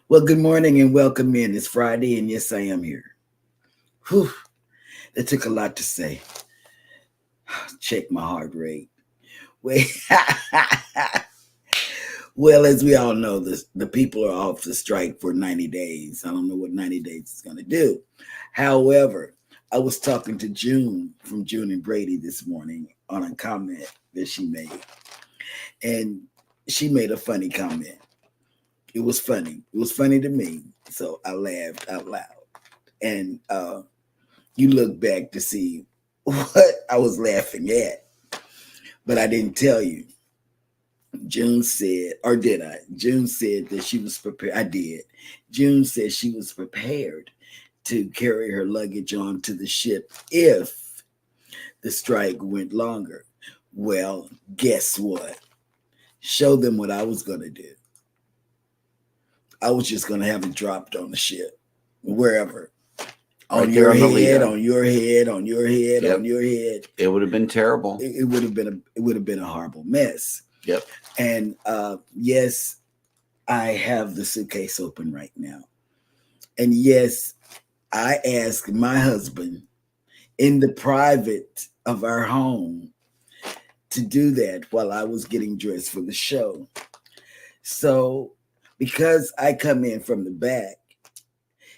Well, good morning and welcome in. It's Friday, and yes, I am here. Whew, that took a lot to say. Check my heart rate. Wait. Well, as we all know, the people are off the strike for 90 days. I don't know what 90 days is going to do. However, I was talking to June from June and Brady this morning on a comment that she made, and she made a funny comment. It was funny. It was funny to me, so I laughed out loud. And you look back to see what I was laughing at, but I didn't tell you. June said, or did I? June said that she was prepared. I did. June said she was prepared to carry her luggage onto the ship if the strike went longer. Well, guess what? Show them what I was going to do. I was just going to have it dropped on the ship, wherever. On your head, on your head, on your head, on your head. It would have been terrible. It would have been a horrible mess. Yep. And yes, I have the suitcase open right now. And yes, I asked my husband in the private of our home to do that while I was getting dressed for the show. So because I come in from the back,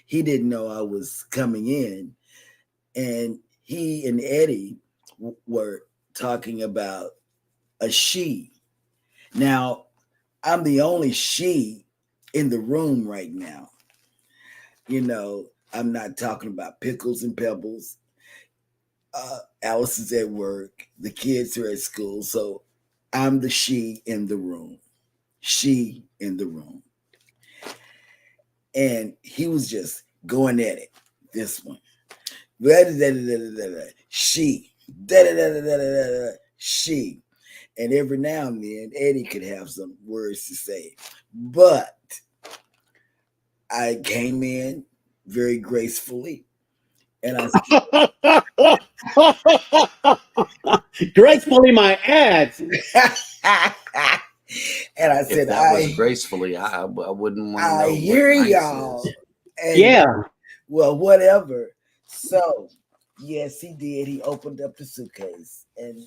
he didn't know I was coming in. And he and Eddie were talking about a she. Now, I'm the only she in the room right now. You know, I'm not talking about pickles and pebbles. Alice is at work. The kids are at school. So I'm the she in the room. She in the room. And he was just going at it. This one. She. She. And every now and then, Eddie could have some words to say. But I came in very gracefully. And I gracefully my ads. And I said, if that was gracefully, I wouldn't want to know. I hear y'all. And, yeah. Well, whatever. So, yes, he did. He opened up the suitcase. And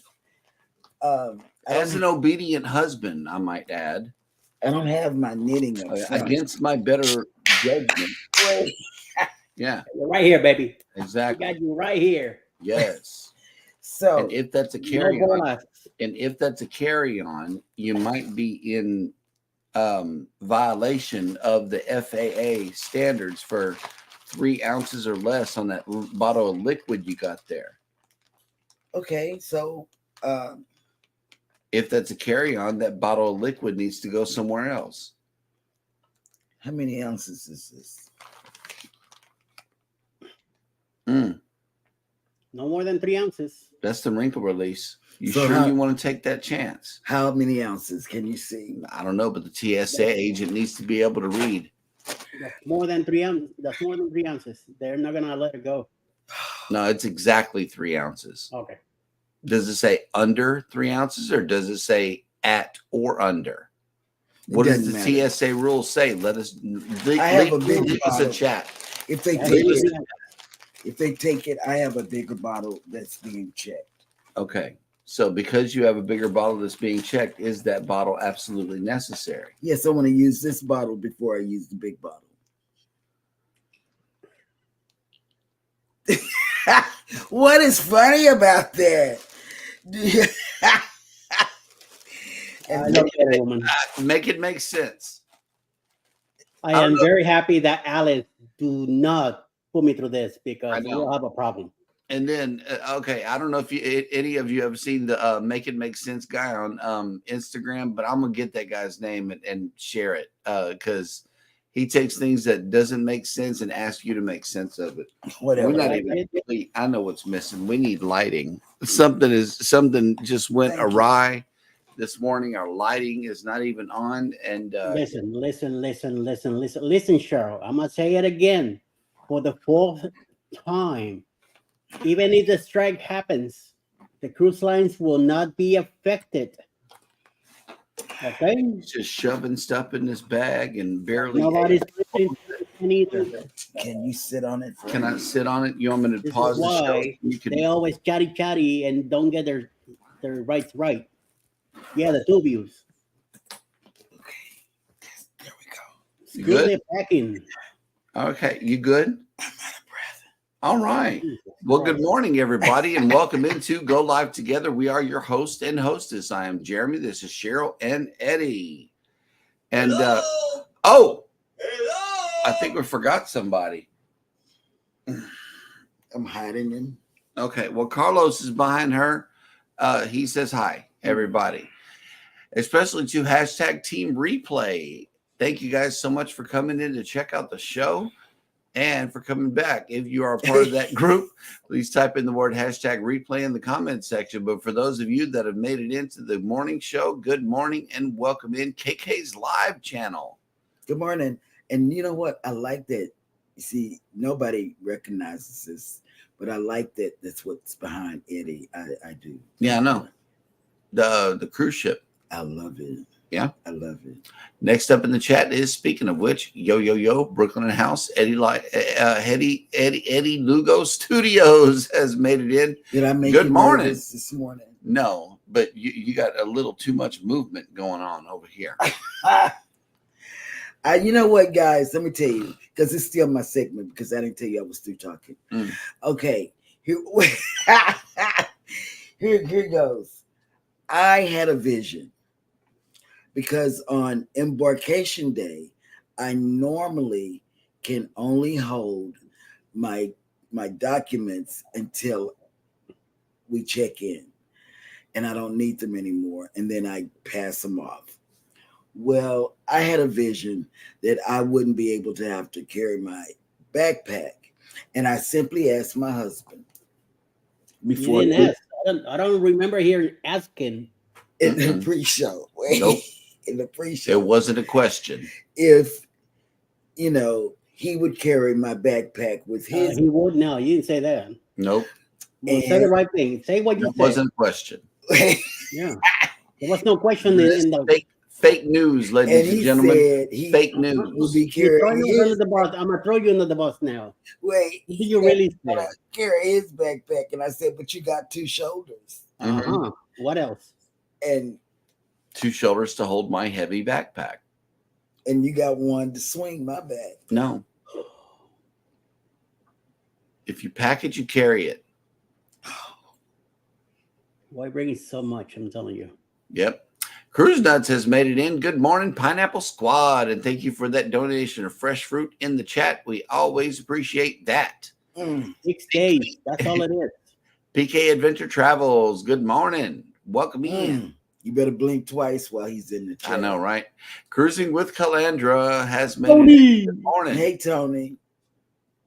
as an obedient husband, I might add. I don't have my knitting against my better judgment. Yeah. You're right here, baby. Exactly. I got you right here. Yes. So, and if that's a carry on, you might be in violation of the FAA standards for 3 ounces or less on that bottle of liquid you got there. Okay, so if that's a carry on, that bottle of liquid needs to go somewhere else. How many ounces is this? No more than 3 ounces. That's the wrinkle release. You sure you want to take that chance? How many ounces can you see? I don't know, but the TSA agent needs to be able to read. That's more than 3 ounces. That's more than 3 ounces. They're not gonna let it go. No, it's exactly 3 ounces. Okay. Does it say under 3 ounces or does it say at or under? What does the TSA rules say? Let us. I have a big bottle. A chat. If they take it, I have a bigger bottle that's being checked. Okay. So because you have a bigger bottle that's being checked, is that bottle absolutely necessary? Yes, I want to use this bottle before I use the big bottle. What is funny about that? Make it make sense. I am very happy that Alice do not put me through this because we'll have a problem. And then, okay, I don't know if any of you have seen the Make It Make Sense guy on Instagram, but I'm going to get that guy's name and share it because he takes things that doesn't make sense and asks you to make sense of it. Whatever. We're not even, I know what's missing. We need lighting. Something just went awry this morning. Our lighting is not even on. And listen, Cheryl. I'm going to say it again for the 4th time. Even if the strike happens, the cruise lines will not be affected. Okay. He's just shoving stuff in his bag and barely. Nobody's listening to either. Can you sit on it? Can I sit on it? You want me to This pause is the show? why You can. they always chatty and don't get their rights right. Yeah, the two views. There we go. You Screw good? the packing. Okay, you good? I'm out of breath. All right. Well, good morning, everybody, and welcome into Go Live Together. We are your host and hostess. I am Jeremy. This is Cheryl and Eddie. And hello. I think we forgot somebody. I'm hiding him. Okay, well, Carlos is behind her. He says hi, everybody, especially to hashtag Team Replay. Thank you guys so much for coming in to check out the show and for coming back. If you are a part of that group, please type in the word hashtag replay in the comment section. But for those of you that have made it into the morning show, good morning and welcome in KK's live channel. Good morning. And you know what? I like that. You see, nobody recognizes this, but I like that that's what's behind Eddie. I do. Yeah, I know. The cruise ship. I love it. Yeah. I love it. Next up in the chat is, speaking of which, yo, Brooklyn and House, Eddie Lugo Studios has made it in. Did I make Good you morning nervous this morning? No, but you got a little too much movement going on over here. You know what, guys? Let me tell you, because it's still my segment, because I didn't tell you I was through talking. Okay. Here goes. I had a vision. Because on embarkation day, I normally can only hold my documents until we check in, and I don't need them anymore, and then I pass them off. Well, I had a vision that I wouldn't be able to have to carry my backpack, and I simply asked my husband before. You didn't ask. I don't remember here asking. In the pre-show. Nope. In the pre-show. It wasn't a question. If, he would carry my backpack with his. He would. No, you didn't say that. Nope. Well, say the right thing. Say what you said. It wasn't a question. Yeah. There was no question in the fake news, ladies and gentlemen. Fake news. Will be carrying under the bus. I'm gonna throw you under the bus now. Wait. What do you really say? Carry his backpack, and I said, but you got two shoulders. What else? And two shoulders to hold my heavy backpack. And you got one to swing my bag. No. If you pack it, you carry it. Why bring so much? I'm telling you. Yep. Cruise Nuts has made it in. Good morning, Pineapple Squad. And thank you for that donation of fresh fruit in the chat. We always appreciate that. 6 days. That's all it is. PK Adventure Travels. Good morning. Welcome in. You better blink twice while he's in the chat. I know, right? Cruising with Calandra has made it. Good morning. Hey, Tony.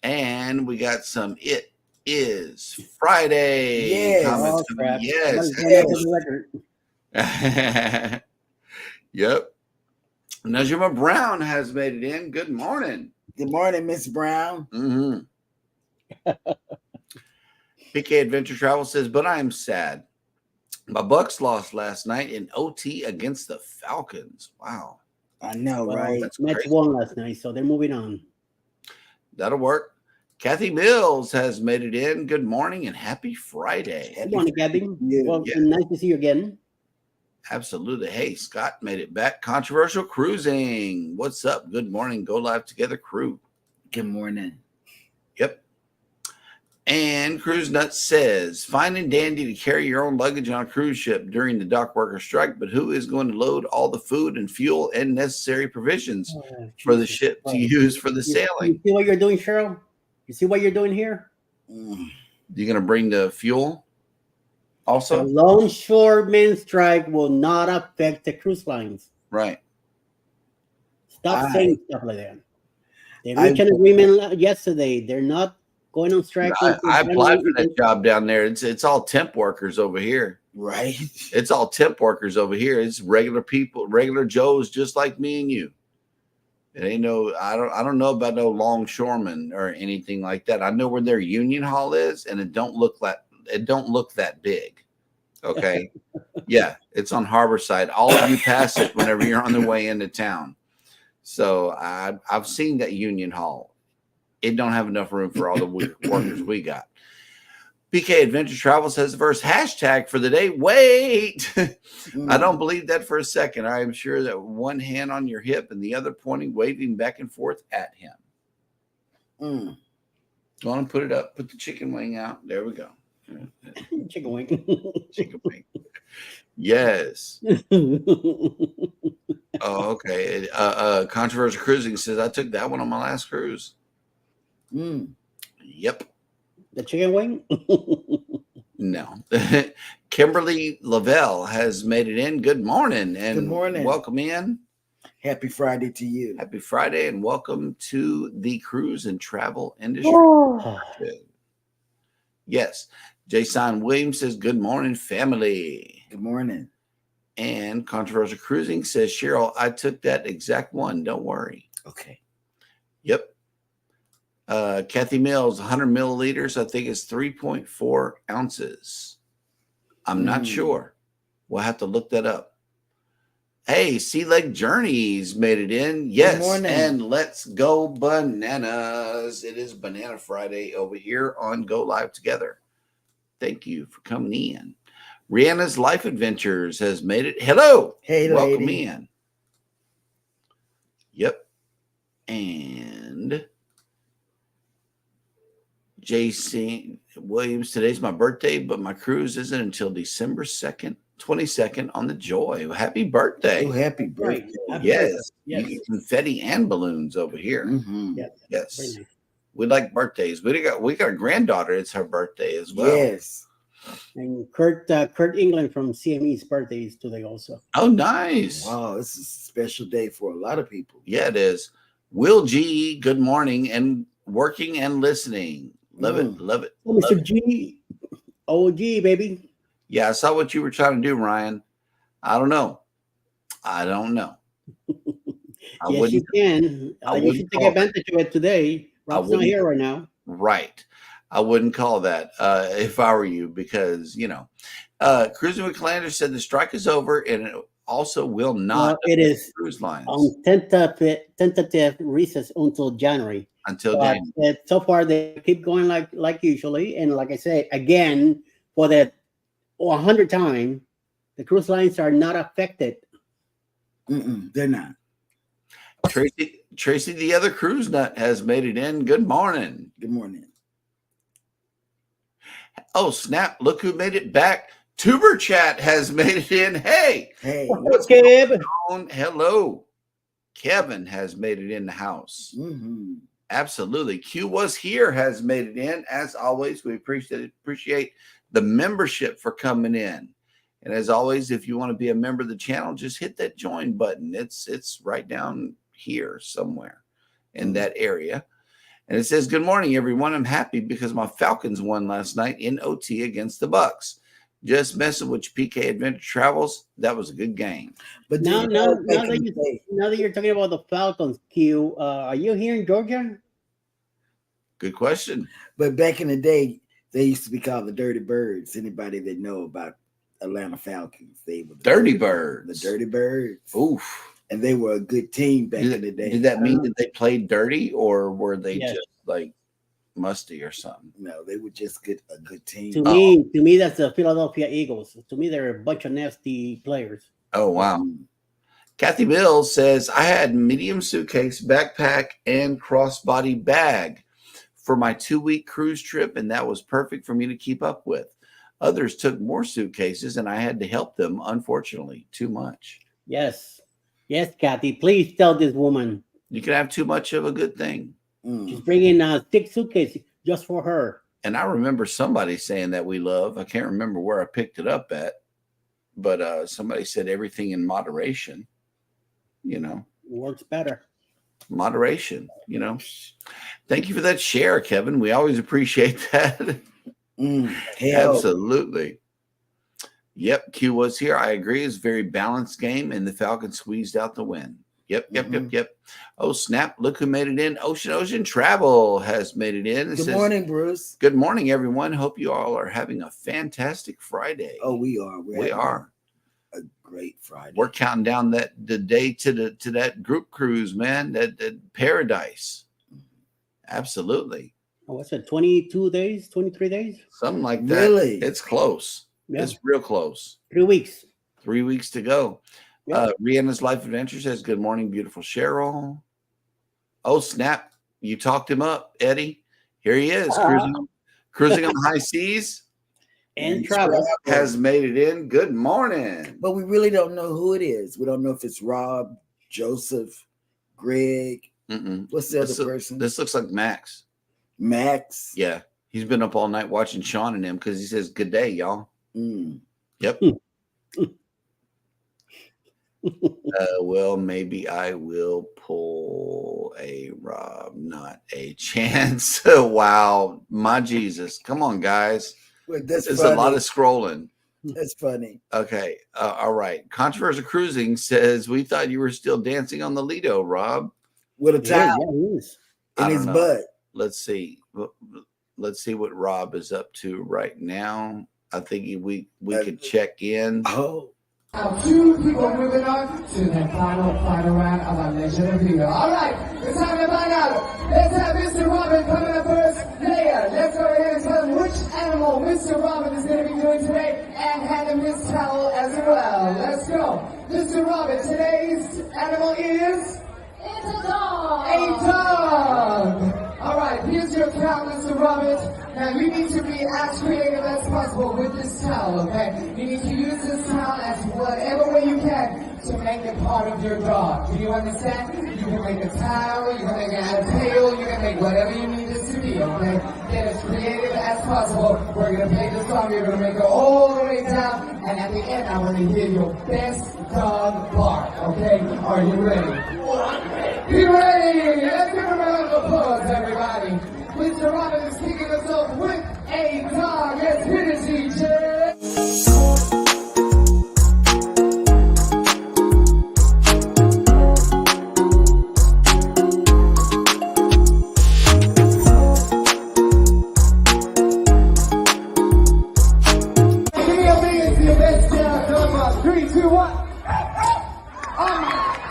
And we got some It Is Friday. Yes. Oh, crap. Yes. Yep. Najima Brown has made it in. Good morning. Good morning, Miss Brown. PK Adventure Travel says, but I am sad. My Bucks lost last night in OT against the Falcons. Wow. I know, right? Mets won last night, so they're moving on. That'll work. Kathy Mills has made it in. Good morning and happy Friday. Good morning, Kathy. Well, nice to see you again. Absolutely. Hey, Scott made it back. Controversial Cruising. What's up? Good morning. Go Live Together crew. Good morning. Yep. And Cruise Nuts says, fine and dandy to carry your own luggage on a cruise ship during the dock worker strike, but who is going to load all the food and fuel and necessary provisions for the ship to use for the sailing? You see what you're doing, Cheryl? You see what you're doing here? You're going to bring the fuel also? The longshoremen strike will not affect the cruise lines. Right. Stop saying stuff like that. They reached an agreement yesterday. They're not going on strike. I applied for that job down there. It's all temp workers over here. Right. It's all temp workers over here. It's regular people, regular Joes just like me and you. It ain't no, I don't know about no longshoremen or anything like that. I know where their union hall is, and it don't look that big. Okay. Yeah, it's on Harborside. All of you pass it whenever you're on the way into town. So I've seen that Union Hall. It don't have enough room for all the workers we got. PK Adventure Travels has the first hashtag for the day. Wait, I don't believe that for a second. I am sure that one hand on your hip and the other pointing, waving back and forth at him. Go on and put it up. Put the chicken wing out. There we go. Chicken wing. Chicken wing. Yes. Oh, okay. Controversial Cruising says I took that one on my last cruise. Yep. The chicken wing? No. Kimberly Lavelle has made it in. Good morning. And good morning. Welcome in. Happy Friday to you. Happy Friday and welcome to the cruise and travel industry. Yes. Jason Williams says, good morning, family. Good morning. And Controversial Cruising says, Cheryl, I took that exact one. Don't worry. Okay. Yep. Kathy Mills, 100 milliliters. I think it's 3.4 ounces. I'm not sure. We'll have to look that up. Hey, Sea Lake Journeys made it in. Yes. And let's go bananas. It is Banana Friday over here on Go Live Together. Thank you for coming in. Rihanna's Life Adventures has made it. Hello. Hey, welcome lady. in. Yep. And JC Williams, today's my birthday, but my cruise isn't until December 2nd, 22nd on the Joy. Happy birthday. Oh, happy birthday. Right. Yes. You get confetti and balloons over here. Yes. Very nice. We like birthdays. We got a granddaughter. It's her birthday as well. Yes. And Kurt England from CME's birthday is today also. Oh, nice. Wow, this is a special day for a lot of people. Yeah, it is. Will G, good morning and working and listening. Love it. Love it. Oh, Mr. G. OG, baby. Yeah, I saw what you were trying to do, Ryan. I don't know. Yes, you can. You should take advantage of it today. Rob's not here right now. Right. I wouldn't call that if I were you because, Cruising with Calandra said the strike is over and it also will not it is cruise lines. On tentative recess until January. So far, they keep going like usually. And like I say, again, for the 100th time, the cruise lines are not affected. They're not. Tracy, the other cruise nut, has made it in. Good morning. Good morning. Oh, snap. Look who made it back. Tuber Chat has made it in. Hey. What's going on? Hello. Kevin has made it in the house. Absolutely. Q Was Here has made it in. As always, we appreciate the membership for coming in. And as always, if you want to be a member of the channel, just hit that join button. It's right down here somewhere in that area. And it says, good morning, everyone. I'm happy because my Falcons won last night in OT against the Bucks. Just messing with PK Adventure Travels. That was a good game. But now that you're talking about the Falcons, Q, are you here in Georgia? Good question. But back in the day, they used to be called the Dirty Birds. Anybody that know about Atlanta Falcons, they were the Dirty Birds. The Dirty Birds. Oof. And they were a good team back in the day. Did that mean that they played dirty or were they just like musty or something? No, they were just a good team. To me, that's the Philadelphia Eagles. To me, they're a bunch of nasty players. Oh, wow. Kathy Mills says, I had medium suitcase, backpack, and crossbody bag for my 2-week cruise trip, and that was perfect for me to keep up with. Others took more suitcases, and I had to help them, unfortunately, too much. Yes, Kathy, please tell this woman. You can have too much of a good thing. She's bringing 6 suitcases just for her. And I remember somebody saying that we love. I can't remember where I picked it up at, but somebody said everything in moderation. Works better. Moderation. Thank you for that share, Kevin. We always appreciate that. Absolutely. Yep, Q Was Here. I agree. It's a very balanced game, and the Falcons squeezed out the win. Yep. Oh, snap. Look who made it in. Ocean Travel has made it in. Good morning, Bruce. Good morning, everyone. Hope you all are having a fantastic Friday. Oh, we are. We are. A great Friday. We're counting down the day to that group cruise, man. That paradise. Absolutely. What's it? 22 days, 23 days? Something like that. Really? It's close. Yeah. It's real close. 3 weeks. 3 weeks to go. Yep. Rihanna's Life Adventure says, good morning, beautiful Cheryl. Oh, snap. You talked him up, Eddie. Here he is, cruising on the high seas. And Travis has made it in. Good morning. But we really don't know who it is. We don't know if it's Rob, Joseph, Greg. What's the other person? This looks like Max. Max? Yeah. He's been up all night watching Sean and him because he says, good day, y'all. Yep. Well, maybe I will pull a Rob, not a chance. Wow. My Jesus. Come on, guys. Wait, There's a lot of scrolling. That's funny. Okay. All right. Controversial Cruising says, we thought you were still dancing on the Lido, Rob. With a towel in his butt. Let's see. Let's see what Rob is up to right now. I think we could check in. Oh. Now, 2 people moving on to the final round of our Legend of Lido. All right, it's time to find out. Let's have Mr. Robin coming up first. Leia, let's go ahead and tell him which animal Mr. Robin is going to be doing today and hand him his towel as well. Let's go. Mr. Robin, today's animal is? It's a dog. A dog. All right, here's your towel, Mr. Robin. Now, you need to be as creative as possible with this towel, okay? You need to use this towel as whatever way you can to make it part of your dog. Do you understand? You can make a towel, you can make a tail, you can make whatever you need this to be, okay? Get as creative as possible. We're going to play the song, you're going to make it all the way down, and at the end, I want to hear your best dog bark, okay? Are you ready? Be ready! Let's give a round of applause, everybody. Mr. Robin is kicking us off with a dog. Let's hit it, DJ. Give me a million to your best dog. Come on, 3, 2, 1.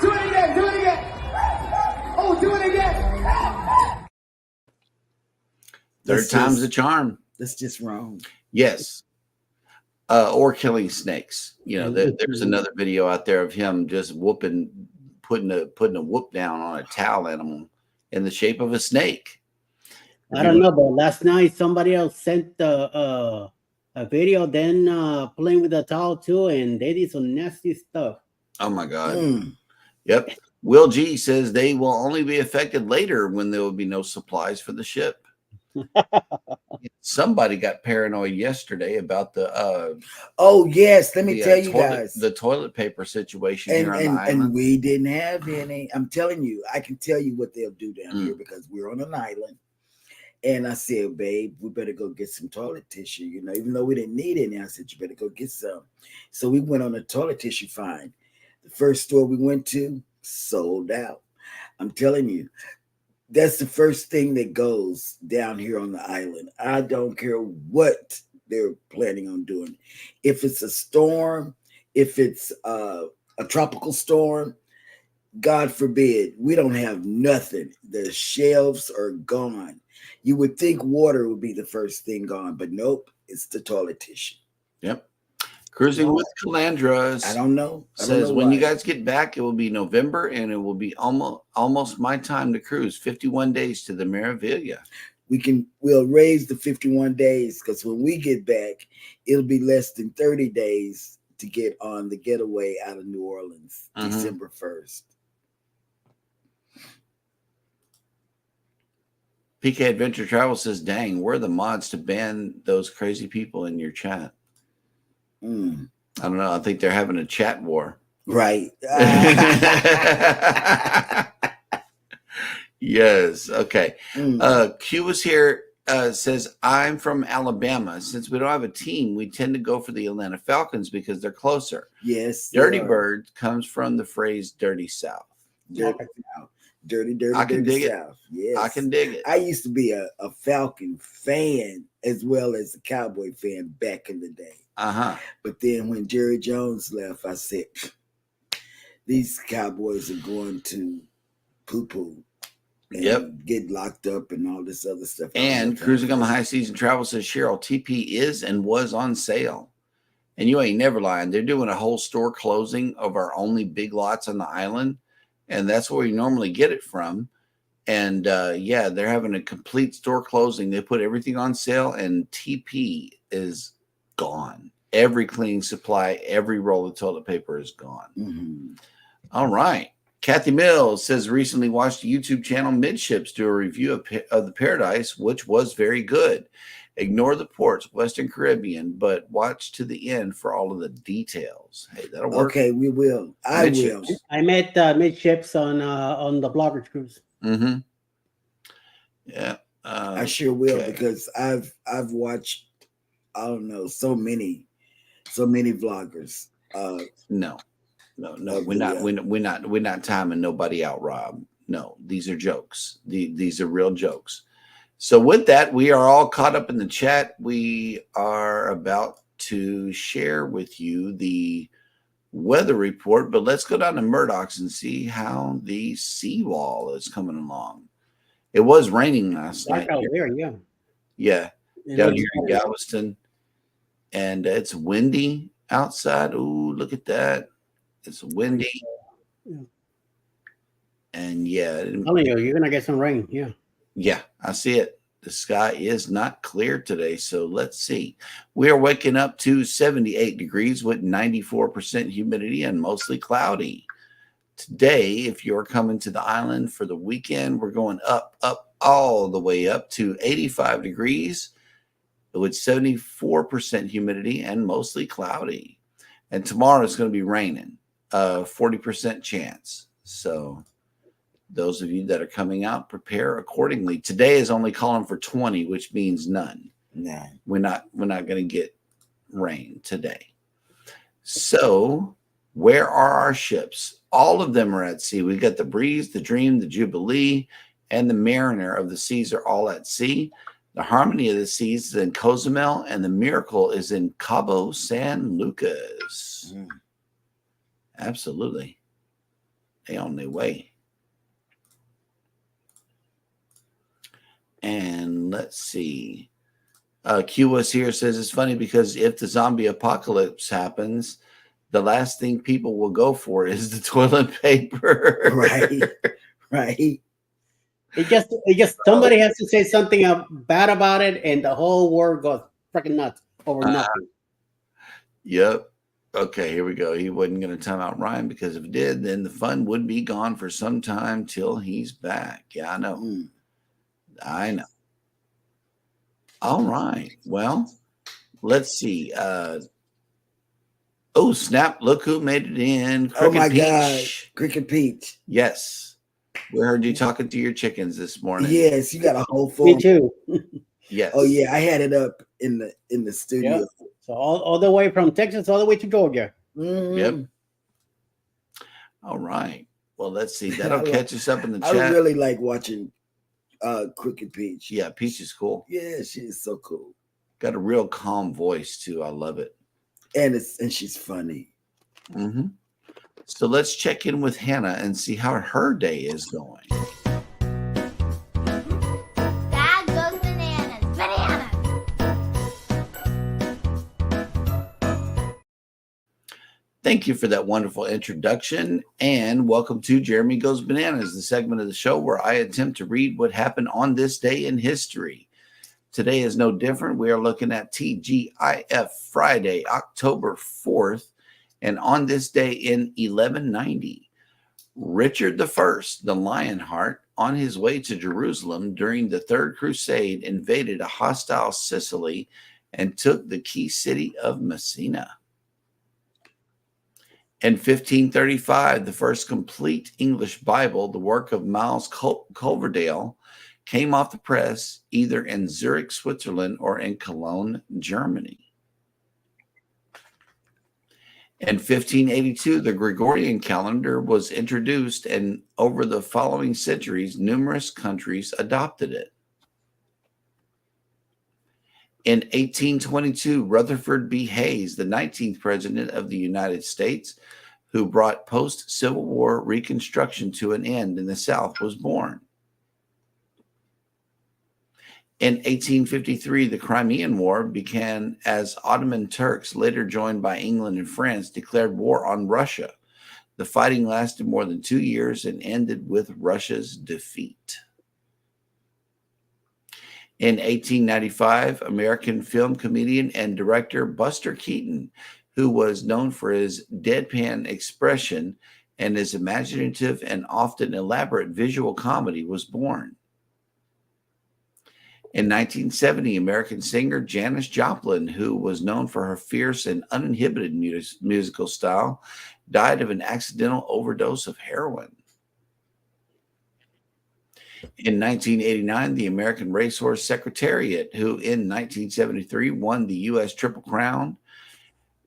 Do it again, do it again. Oh, do it again. Third time's the charm. That's just wrong. Yes. Or killing snakes. You know, there's another video out there of him just putting a whoop down on a towel animal in the shape of a snake. I don't know, but last night somebody else sent a video, then playing with the towel too, and they did some nasty stuff. Oh my God. Yep. Will G says they will only be affected later when there will be no supplies for the ship. Somebody got paranoid yesterday about the oh yes, let me tell you guys, the toilet paper situation here on the island. And we didn't have any. I'm telling you, I can tell you what they'll do down here because we're on an island. And I said, babe, we better go get some toilet tissue, you know, even though we didn't need any. I said, you better go get some. So we went on a toilet tissue find. The first store we went to sold out. I'm telling you, that's the first thing that goes down here on the island. I don't care what they're planning on doing. If it's a storm, if it's a tropical storm, God forbid, we don't have nothing. The shelves are gone. You would think water would be the first thing gone, but nope, it's the toilet tissue. Yep. Cruising with Calandras. I don't know. Says when you guys get back, it will be November and it will be almost my time to cruise. 51 days to the Meraviglia. We'll raise the 51 days because when we get back, it'll be less than 30 days to get on the getaway out of New Orleans, December 1st. PK Adventure Travel says, dang, where are the mods to ban those crazy people in your chat? I don't know. I think they're having a chat war. Right. Yes. Okay. Q was here, says, I'm from Alabama. Since we don't have a team, we tend to go for the Atlanta Falcons because they're closer. Yes. Dirty Bird comes from the phrase dirty South. Dirty South. Dirty, I can dirty dig South. Yes. I can dig it. I used to be a Falcon fan as well as a Cowboy fan back in the day. But then when Jerry Jones left, I said, these Cowboys are going to poo-poo. And get locked up and all this other stuff. And Cruising on the High Season Travel says, Cheryl, TP is and was on sale. And you ain't never lying. They're doing a whole store closing of our only big lots on the island. And that's where we normally get it from. And yeah, they're having a complete store closing. They put everything on sale and TP is gone. Every cleaning supply, every roll of toilet paper is gone. All right. Kathy Mills says, recently watched the YouTube channel Midships do a review of the Paradise, which was very good. Ignore the ports, Western Caribbean, but watch to the end for all of the details. Hey, that'll work. Okay, we will. I will. I met Midships on the Bloggers Cruise. Yeah. I sure will because I've watched, I don't know, so many vloggers. No, we're not timing nobody out, Rob. No, these are jokes. These are real jokes. So with that, we are all caught up in the chat. We are about to share with you the weather report, but let's go down to Murdoch's and see how the seawall is coming along. It was raining last night. Out there, yeah. Down here in Galveston. And it's windy outside. Ooh, look at that. It's windy. And yeah. I'm telling you, you're going to get some rain. Yeah. Yeah, I see it. The sky is not clear today. So let's see. We are waking up to 78 degrees with 94% humidity and mostly cloudy. Today, if you're coming to the island for the weekend, we're going up, all the way up to 85 degrees with 74% humidity and mostly cloudy. And tomorrow it's going to be raining, 40% chance. So those of you that are coming out, prepare accordingly. Today is only calling for 20, which means none. No, we're not going to get rain today. So where are our ships? All of them are at sea. We got the Breeze, the Dream, the Jubilee, and the Mariner of the Seas are all at sea. The Harmony of the Seas is in Cozumel, and the Miracle is in Cabo San Lucas. Absolutely. They on their way. And let's see. QS here says it's funny because if the zombie apocalypse happens, the last thing people will go for is the toilet paper. Right. It just somebody has to say something bad about it, and the whole world goes freaking nuts over nothing. Yep. Okay, here we go. He wasn't going to time out Ryan because if it did, then the fun would be gone for some time till he's back. Yeah, I know. I know. All right. Well, let's see. Oh, snap. Look who made it in. Cricket Peach. God. Cricket Peach. Yes. We heard you talking to your chickens this morning. Yes, you got a whole full. Me too. Yes. Oh, yeah. I had it up in the studio. Yep. So all the way from Texas all the way to Georgia. Yep. All right. Well, let's see. That'll catch us up in the chat. I really like watching Cricket Peach. Yeah, Peach is cool. Yeah, she is so cool. Got a real calm voice too. I love it. And she's funny. So let's check in with Hannah and see how her day is going. Dad goes bananas. Thank you for that wonderful introduction, and welcome to Jeremy Goes Bananas, the segment of the show where I attempt to read what happened on this day in history. Today is no different. We are looking at TGIF Friday, October 4th, and on this day in 1190, Richard I, the Lionheart, on his way to Jerusalem during the Third Crusade, invaded a hostile Sicily and took the key city of Messina. In 1535, the first complete English Bible, the work of Miles Coverdale, came off the press either in Zurich, Switzerland, or in Cologne, Germany. In 1582, the Gregorian calendar was introduced, and over the following centuries, numerous countries adopted it. In 1822, Rutherford B. Hayes, the 19th President of the United States, who brought post-Civil War Reconstruction to an end in the South, was born. In 1853, the Crimean War began as Ottoman Turks, later joined by England and France, declared war on Russia. The fighting lasted more than 2 years and ended with Russia's defeat. In 1895, American film comedian and director Buster Keaton, who was known for his deadpan expression and his imaginative and often elaborate visual comedy, was born. In 1970, American singer Janis Joplin, who was known for her fierce and uninhibited musical style, died of an accidental overdose of heroin. In 1989, the American Racehorse Secretariat, who in 1973 won the U.S. Triple Crown,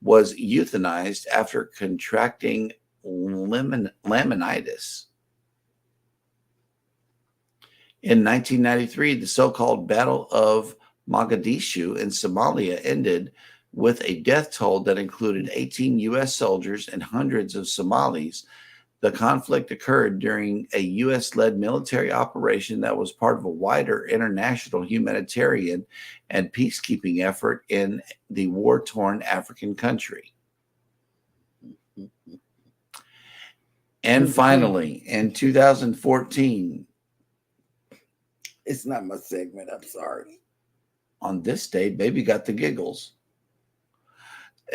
was euthanized after contracting laminitis. In 1993, the so-called Battle of Mogadishu in Somalia ended with a death toll that included 18 U.S. soldiers and hundreds of Somalis. The conflict occurred during a U.S.-led military operation that was part of a wider international humanitarian and peacekeeping effort in the war-torn African country. And finally, in 2014, it's not my segment. I'm sorry. On this day, baby got the giggles.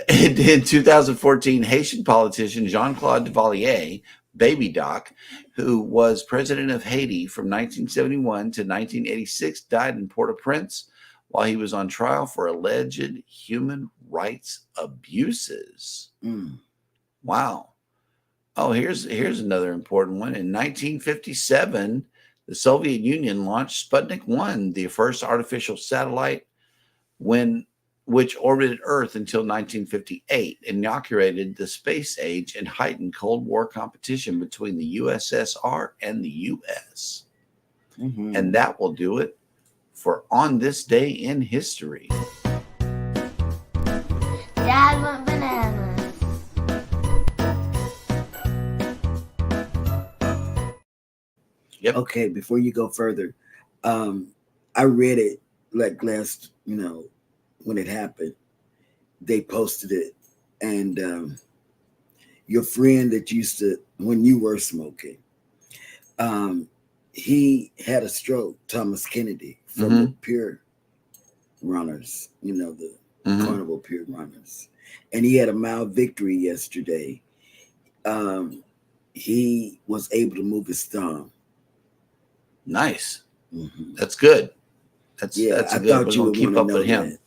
In 2014, Haitian politician Jean-Claude Duvalier, Baby Doc, who was president of Haiti from 1971 to 1986, died in Port-au-Prince while he was on trial for alleged human rights abuses. Wow. Oh, here's another important one. In 1957, the Soviet Union launched Sputnik 1, the first artificial satellite, which orbited Earth until 1958, inaugurated the space age and heightened Cold War competition between the USSR and the US. And that will do it for On This Day in History. Dad want bananas. Yep. Okay, before you go further, I read it like last, when it happened. They posted it, and your friend that used to, when you were smoking, he had a stroke, Thomas Kennedy, from the Pure Runners, the Carnival Pure Runners. And he had a mild victory yesterday. He was able to move his thumb. Nice. That's good. That's good. We're gonna keep up with him. That.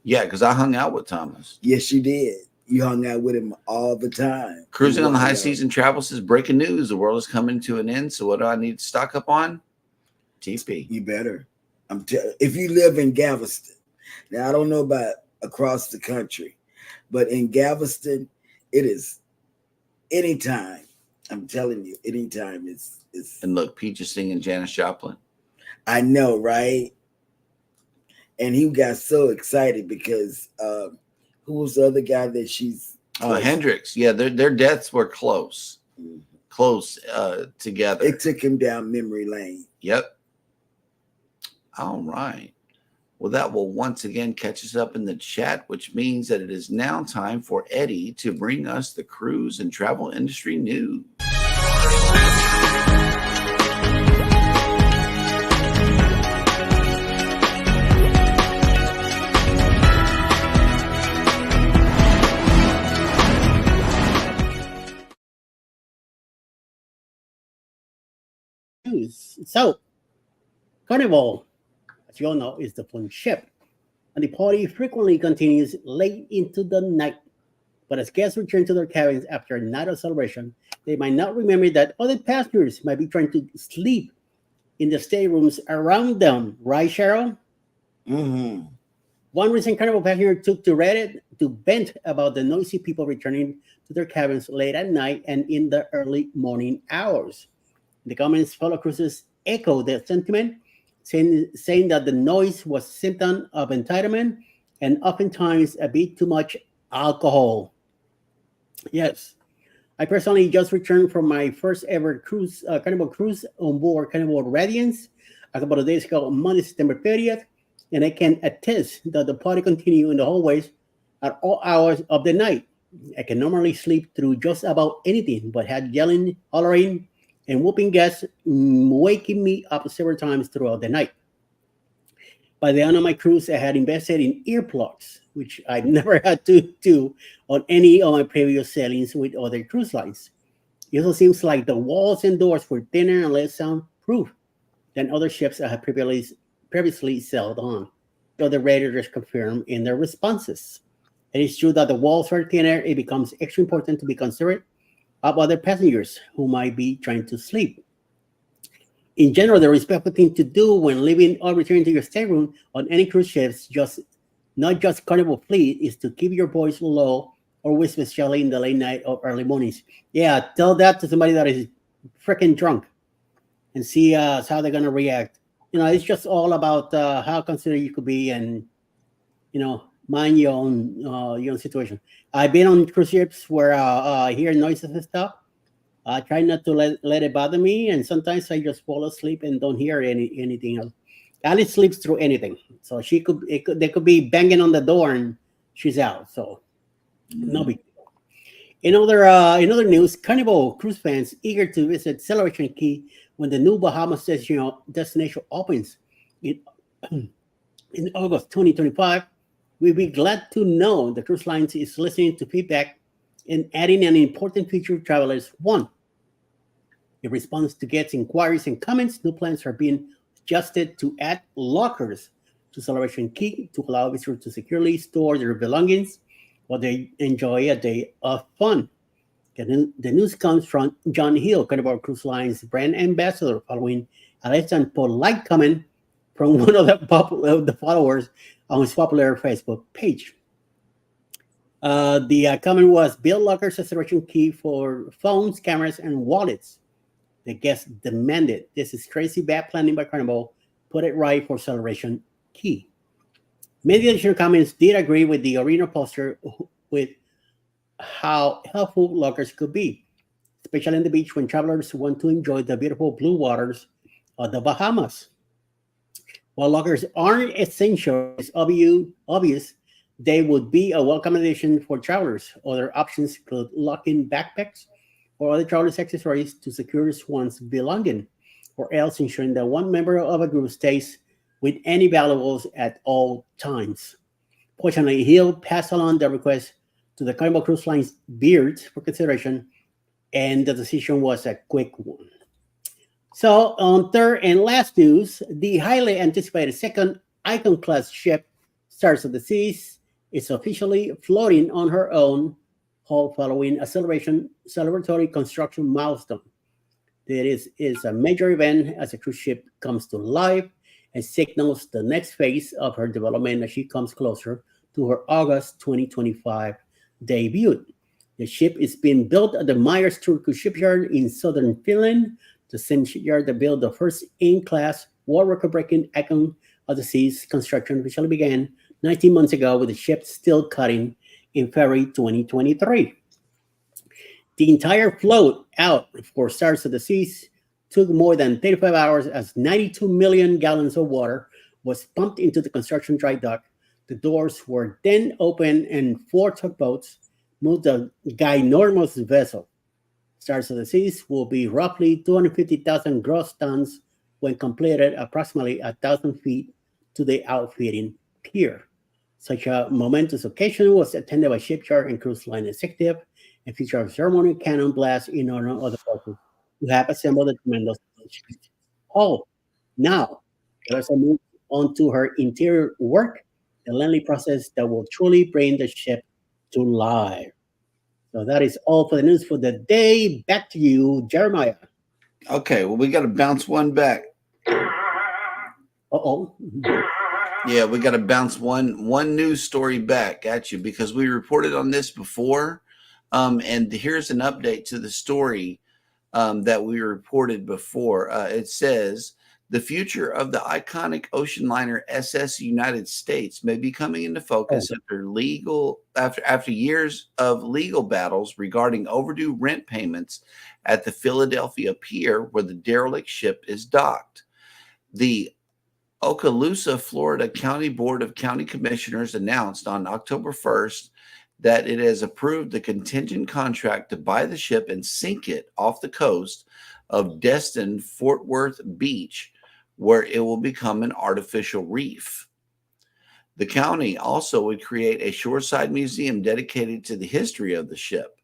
Yeah, because I hung out with Thomas. Yes, you did. You hung out with him all the time. Cruising on the High Season Travel says, breaking news, the world is coming to an end. So what do I need to stock up on? TP. You better. If you live in Galveston, now I don't know about across the country, but in Galveston, it is anytime. I'm telling you, anytime it's. And look, Peach is singing Janis Joplin. I know, right? And he got so excited because who was the other guy that she's? Hendrix. Yeah, their deaths were close together. It took him down memory lane. Yep. All right. Well, that will once again catch us up in the chat, which means that it is now time for Eddie to bring us the cruise and travel industry news. So, Carnival, as you all know, is the fun ship, and the party frequently continues late into the night. But as guests return to their cabins after a night of celebration, they might not remember that other passengers might be trying to sleep in the staterooms around them. Right, Cheryl? One recent Carnival passenger took to Reddit to vent about the noisy people returning to their cabins late at night and in the early morning hours. The comments follow cruises echo the sentiment, saying that the noise was a symptom of entitlement and oftentimes a bit too much alcohol. Yes, I personally just returned from my first ever cruise, Carnival cruise on board Carnival Radiance a couple of days ago on Monday, September 30th, and I can attest that the party continued in the hallways at all hours of the night. I can normally sleep through just about anything, but had yelling, hollering, and whooping guests waking me up several times throughout the night. By the end of my cruise, I had invested in earplugs, which I've never had to do on any of my previous sailings with other cruise lines. It also seems like the walls and doors were thinner and less soundproof than other ships I had previously sailed on. So the raiders confirmed in their responses. It is true that the walls are thinner. It becomes extra important to be considerate of other passengers who might be trying to sleep. In general, the respectful thing to do when leaving or returning to your stateroom on any cruise ships, not just Carnival fleet, is to keep your voice low or whisper, especially in the late night or early mornings. Yeah, tell that to somebody that is freaking drunk and see how they're gonna react. It's just all about how considerate you could be, and mind your own situation. I've been on cruise ships where I hear noises and stuff. I try not to let it bother me, and sometimes I just fall asleep and don't hear anything else. Alice sleeps through anything, so they could be banging on the door and she's out. So no big deal. In other news, Carnival cruise fans eager to visit Celebration Key when the new Bahamas destination opens in in August 2025. We'll be glad to know the cruise lines is listening to feedback and adding an important feature travelers want. In response to guests' inquiries and comments, new plans are being adjusted to add lockers to Celebration Key to allow visitors to securely store their belongings while they enjoy a day of fun. The news comes from John Hill, Carnival Cruise Line's brand ambassador, following a less than polite comment from one of the followers on his popular Facebook page. The comment was, "Build lockers at Celebration Key for phones, cameras, and wallets." The guests demanded, "This is crazy bad planning by Carnival. Put it right for Celebration Key." Many additional comments did agree with the original poster with how helpful lockers could be, especially on the beach when travelers want to enjoy the beautiful blue waters of the Bahamas. While lockers aren't essential, it's obvious they would be a welcome addition for travelers. Other options include lock-in backpacks or other travelers' accessories to secure one's belonging, or else ensuring that one member of a group stays with any valuables at all times. Fortunately, he'll pass along the request to the Carnival Cruise Line's beard for consideration, and the decision was a quick one. So, on third and last news, the highly anticipated second Icon class ship, Stars of the Seas, is officially floating on her own hull following a celebratory construction milestone. It is a major event as a cruise ship comes to life and signals the next phase of her development as she comes closer to her August 2025 debut. The ship is being built at the Myers Turku shipyard in southern Finland, the same shipyard that built the first in-class world record-breaking Icon of the Seas. Construction officially began 19 months ago, with the ship still cutting in February 2023. The entire float out for Stars of the Seas took more than 35 hours as 92 million gallons of water was pumped into the construction dry dock. The doors were then opened and 4 tugboats moved the ginormous vessel. Stars of the Seas will be roughly 250,000 gross tons when completed, approximately 1,000 feet to the outfitting pier. Such a momentous occasion was attended by shipyard and cruise line executive and featured a ceremonial cannon blast in honor of the people who have assembled the tremendous ship. Oh, now let's move on to her interior work, the lengthy process that will truly bring the ship to life. So that is all for the news for the day. Back to you, Jeremiah. Okay, well, we got to bounce one back. Uh-oh. Yeah, we got to bounce one news story back at you because we reported on this before. And here's an update to the story that we reported before. It says the future of the iconic ocean liner SS United States may be coming into focus after years of legal battles regarding overdue rent payments at the Philadelphia pier where the derelict ship is docked. The Okaloosa, Florida County Board of County Commissioners announced on October 1st that it has approved the contingent contract to buy the ship and sink it off the coast of Destin Fort Worth Beach, where it will become an artificial reef. The county also would create a shoreside museum dedicated to the history of the ship.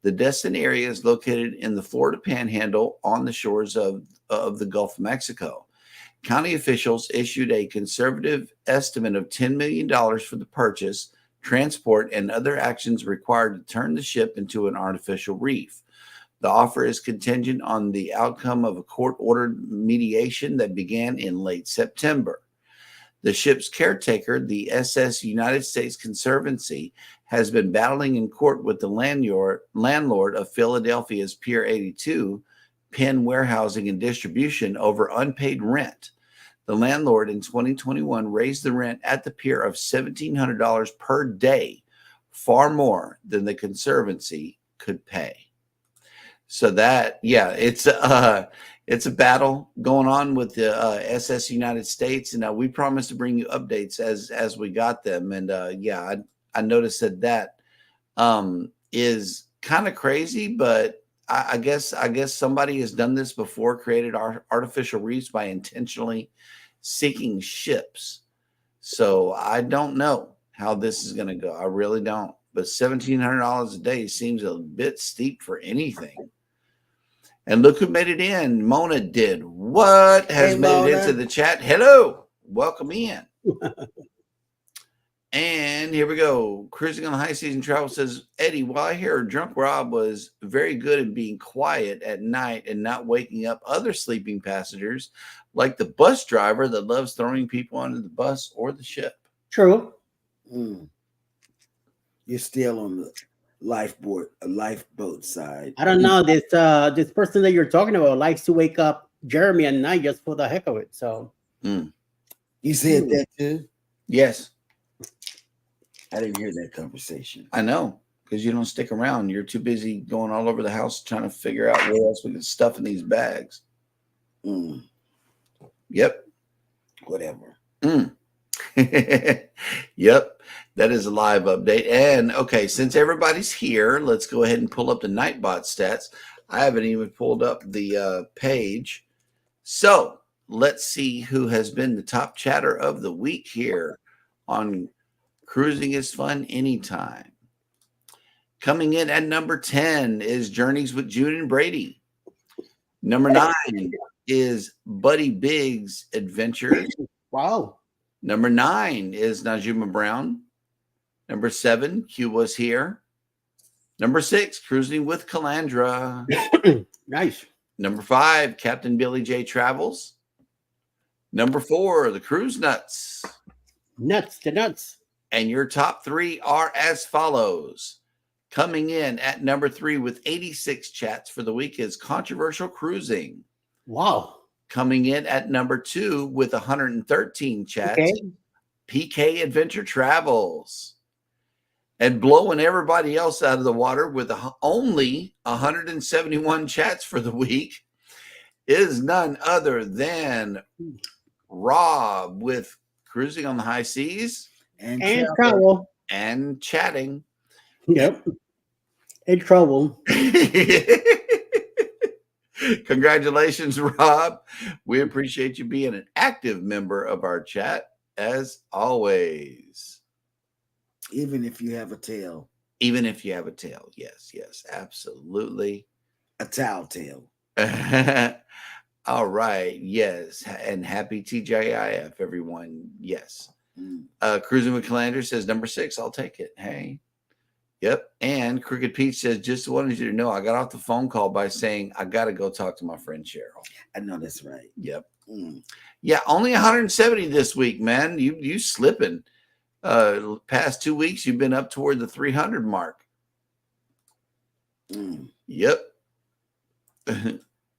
The Destin area is located in the Florida Panhandle on the shores of the Gulf of Mexico. County officials issued a conservative estimate of $10 million for the purchase, transport, and other actions required to turn the ship into an artificial reef. The offer is contingent on the outcome of a court-ordered mediation that began in late September. The ship's caretaker, the SS United States Conservancy, has been battling in court with the landlord of Philadelphia's Pier 82, Penn Warehousing and Distribution, over unpaid rent. The landlord in 2021 raised the rent at the pier of $1,700 per day, far more than the Conservancy could pay. So that, yeah, it's a battle going on with the SS United States, and we promised to bring you updates as we got them. And yeah, I noticed that is kind of crazy, but I guess somebody has done this before, created artificial reefs by intentionally sinking ships. So I don't know how this is going to go. I really don't. But $1,700 a day seems a bit steep for anything. And look who made it in. Mona did. What has made it into the chat? Hello. Welcome in. And here we go. Cruising on the High Season Travel says, Eddie, while I hear Drunk Rob was very good at being quiet at night and not waking up other sleeping passengers, like the bus driver that loves throwing people under the bus or the ship. True. You're still on the lifeboat side. I don't know. This person that you're talking about likes to wake up Jeremy at night just for the heck of it. So you said that too? Yes. I didn't hear that conversation. I know, because you don't stick around. You're too busy going all over the house trying to figure out where else we can stuff in these bags. Yep. Whatever. Yep. That is a live update. And okay, since everybody's here, let's go ahead and pull up the Nightbot stats. I haven't even pulled up the page. So let's see who has been the top chatter of the week here on Cruising is Fun Anytime. Coming in at number 10 is Journeys with June and Brady. Number 9 is Buddy Biggs Adventures. Wow. Number 9 is Najuma Brown. Number 7, Q Was Here. Number 6, Cruising with Calandra. Nice. Number 5, Captain Billy J Travels. Number 4, The Cruise Nuts. Nuts to nuts. And your top 3 are as follows. Coming in at number 3 with 86 chats for the week is Controversial Cruising. Wow. Coming in at number 2 with 113 chats, PK Adventure Travels. And blowing everybody else out of the water with only 171 chats for the week is none other than Rob with Cruising on the High Seas. And travel. And chatting. Yep. In trouble. Congratulations, Rob. We appreciate you being an active member of our chat, as always. Even if you have a tail. Even if you have a tail. Yes, yes, absolutely. A towel tail. All right. Yes. And happy TGIF, everyone. Yes. Cruising with Calandra says number 6. I'll take it. Hey. Yep. And Crooked Pete says, just wanted you to know I got off the phone call by saying I got to go talk to my friend Cheryl. I know that's right. Yep. Yeah, only 170 this week, man. You slipping. Past 2 weeks, you've been up toward the 300 mark. Yep.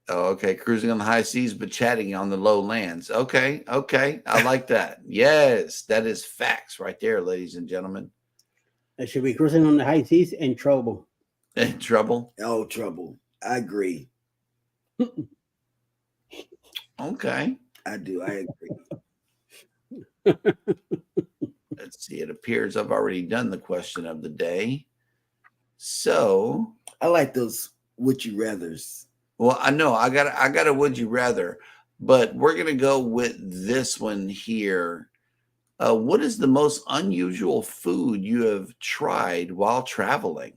Oh, okay. Cruising on the high seas, but chatting on the low lands. Okay. I like that. Yes, that is facts right there, ladies and gentlemen. I should be cruising on the high seas in trouble. In trouble? Oh, trouble. I agree. Okay. I do. I agree. Let's see. It appears I've already done the question of the day. So I like those would you rathers. Well, I know I got a would you rather, but we're gonna go with this one here. What is the most unusual food you have tried while traveling?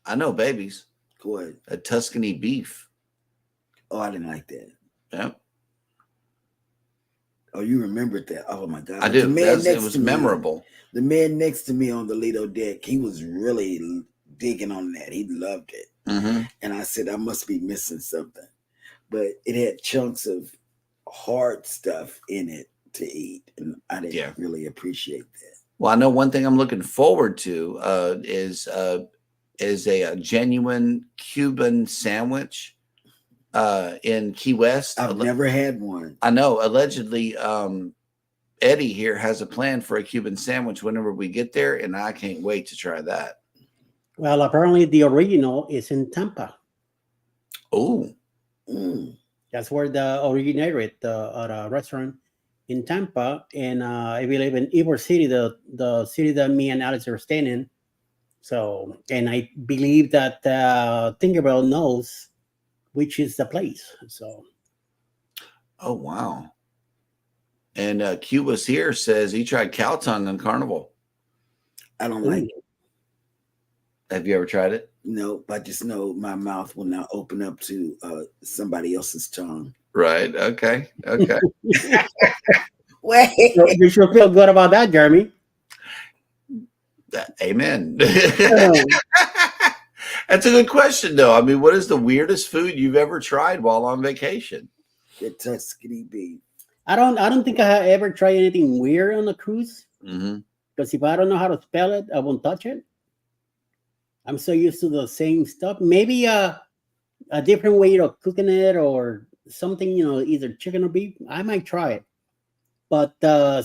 I know, babies. Go ahead. A Tuscany beef. Oh, I didn't like that. Yeah. Oh, you remembered that? Oh my God! I do. It was memorable. The man next to me on the Lido deck, he was really digging on that. He loved it, and I said, I must be missing something. But it had chunks of hard stuff in it to eat, and I didn't really appreciate that. Well, I know one thing I'm looking forward to is a genuine Cuban sandwich in Key West. I've never had one. I know. Allegedly, Eddie here has a plan for a Cuban sandwich whenever we get there, and I can't wait to try that. Well, apparently the original is in Tampa. Oh. That's where the originated at a restaurant in Tampa, and I believe in Ybor City, the city that me and Alex are staying in. So, and I believe that Tinkerbell knows which is the place. So, oh wow! And Cuba's here says he tried cow tongue on Carnival. I don't like it. Have you ever tried it? No, I just know my mouth will not open up to somebody else's tongue. Right. Okay. Wait. You should feel good about that, Jeremy. Amen. That's a good question, though. I mean, what is the weirdest food you've ever tried while on vacation? The Tuscany beef. I don't think I have ever tried anything weird on a cruise. Because if I don't know how to spell it, I won't touch it. I'm so used to the same stuff. Maybe a different way of cooking it or something, either chicken or beef. I might try it. But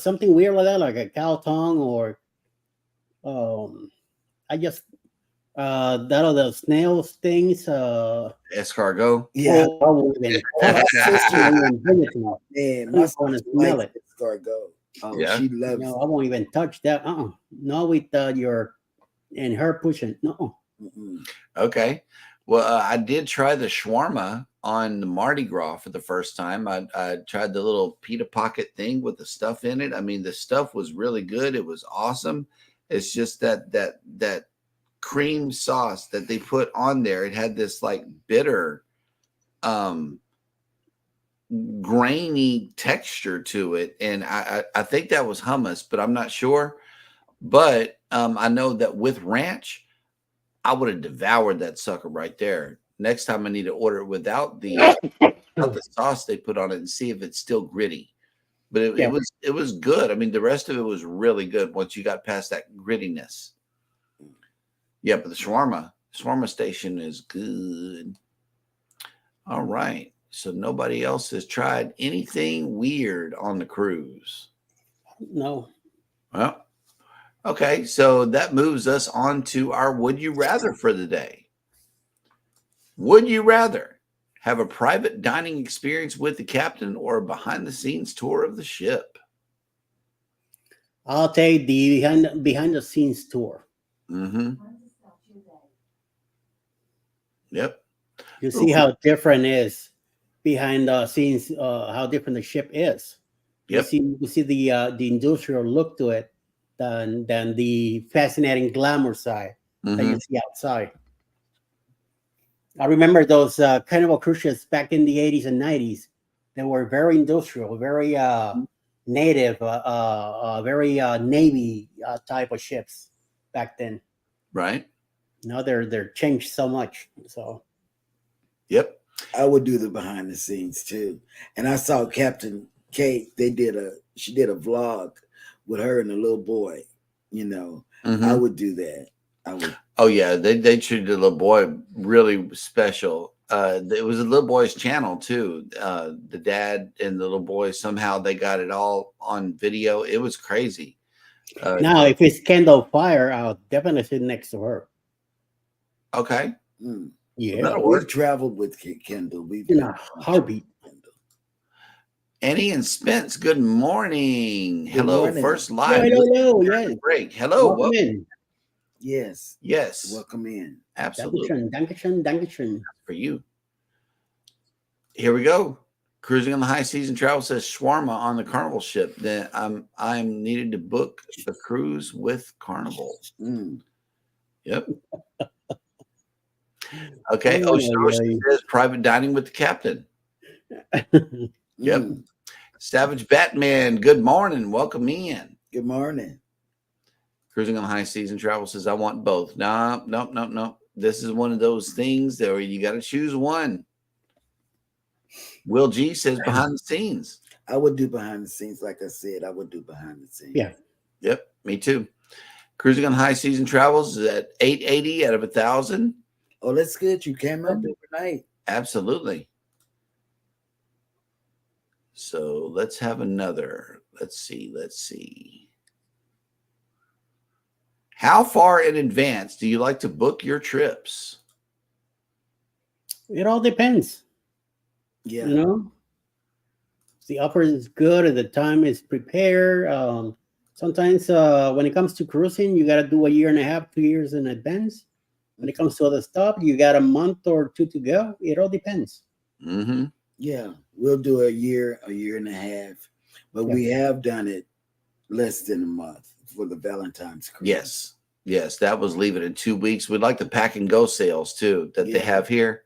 something weird like that, like a cow tongue or I just that are the snails things. Escargot. Yeah. Man, I want to smell it. Escargot. Oh, yeah. She loves it. I won't even touch that. No, with your and her pushing. No. Okay. Well, I did try the shawarma on the Mardi Gras for the first time. I tried the little pita pocket thing with the stuff in it. I mean, the stuff was really good. It was awesome. It's just that cream sauce that they put on there. It had this like bitter, grainy texture to it, and I think that was hummus, but I'm not sure. But I know that with ranch, I would have devoured that sucker right there. Next time I need to order it without the sauce they put on it and see if it's still gritty. But it was good. I mean, the rest of it was really good once you got past that grittiness. Yeah, but the shawarma station is good. All right. So nobody else has tried anything weird on the cruise? No. Well, okay. So that moves us on to our would you rather for the day. Would you rather have a private dining experience with the captain or a behind-the-scenes tour of the ship? I'll take the behind-the-scenes tour. Yep. You see how different it is behind the scenes, how different the ship is. Yep. You see the industrial look to it than the fascinating glamour side that you see outside. I remember those Carnival cruise ships back in the 80s and 90s. They were very industrial, very native, very Navy type of ships back then. Right. Now they're changed so much. So Yep. I would do the behind the scenes too. And I saw Captain Kate. She did a vlog with her and the little boy. You know, I would do that. I would. Oh yeah, they treated the little boy really special. It was a little boy's channel too. The dad and the little boy, somehow they got it all on video. It was crazy. now, if it's Kendall Fire, I'll definitely sit next to her. Okay. Yeah, That'll work. We've traveled with Kendall. We've in a heartbeat. Annie and Spence, good morning. Hello, morning. first live. Hello, yes. Break. Hello. Welcome in. Yes. Yes. Welcome in. Absolutely. Dankeschön. For you. Here we go. Cruising on the high season travel says shawarma on the Carnival ship. Then I'm needed to book a cruise with Carnival. Yep. Okay. Ocean says private dining with the captain. Yep. Savage Batman, good morning. Welcome in. Good morning. Cruising on the high season travel says I want both. Nope. This is one of those things that you got to choose one. Will G says behind the scenes. I would do behind the scenes. Like I said, I would do behind the scenes. Yeah. Yep. Me too. Cruising on high season travels is at 880 out of 1,000. Oh, that's good. You came up overnight. Absolutely. So let's have another. Let's see. How far in advance do you like to book your trips? It all depends. Yeah. You know, if the offer is good and the time is prepared. Sometimes when it comes to cruising, you got to do a year and a half, 2 years in advance. When it comes to other stuff, you got a month or two to go. It all depends. Yeah, we'll do a year and a half, but we have done it less than a month for the Valentine's cruise. Yes, that was leaving in 2 weeks. We'd like the pack and go sales too that they have here.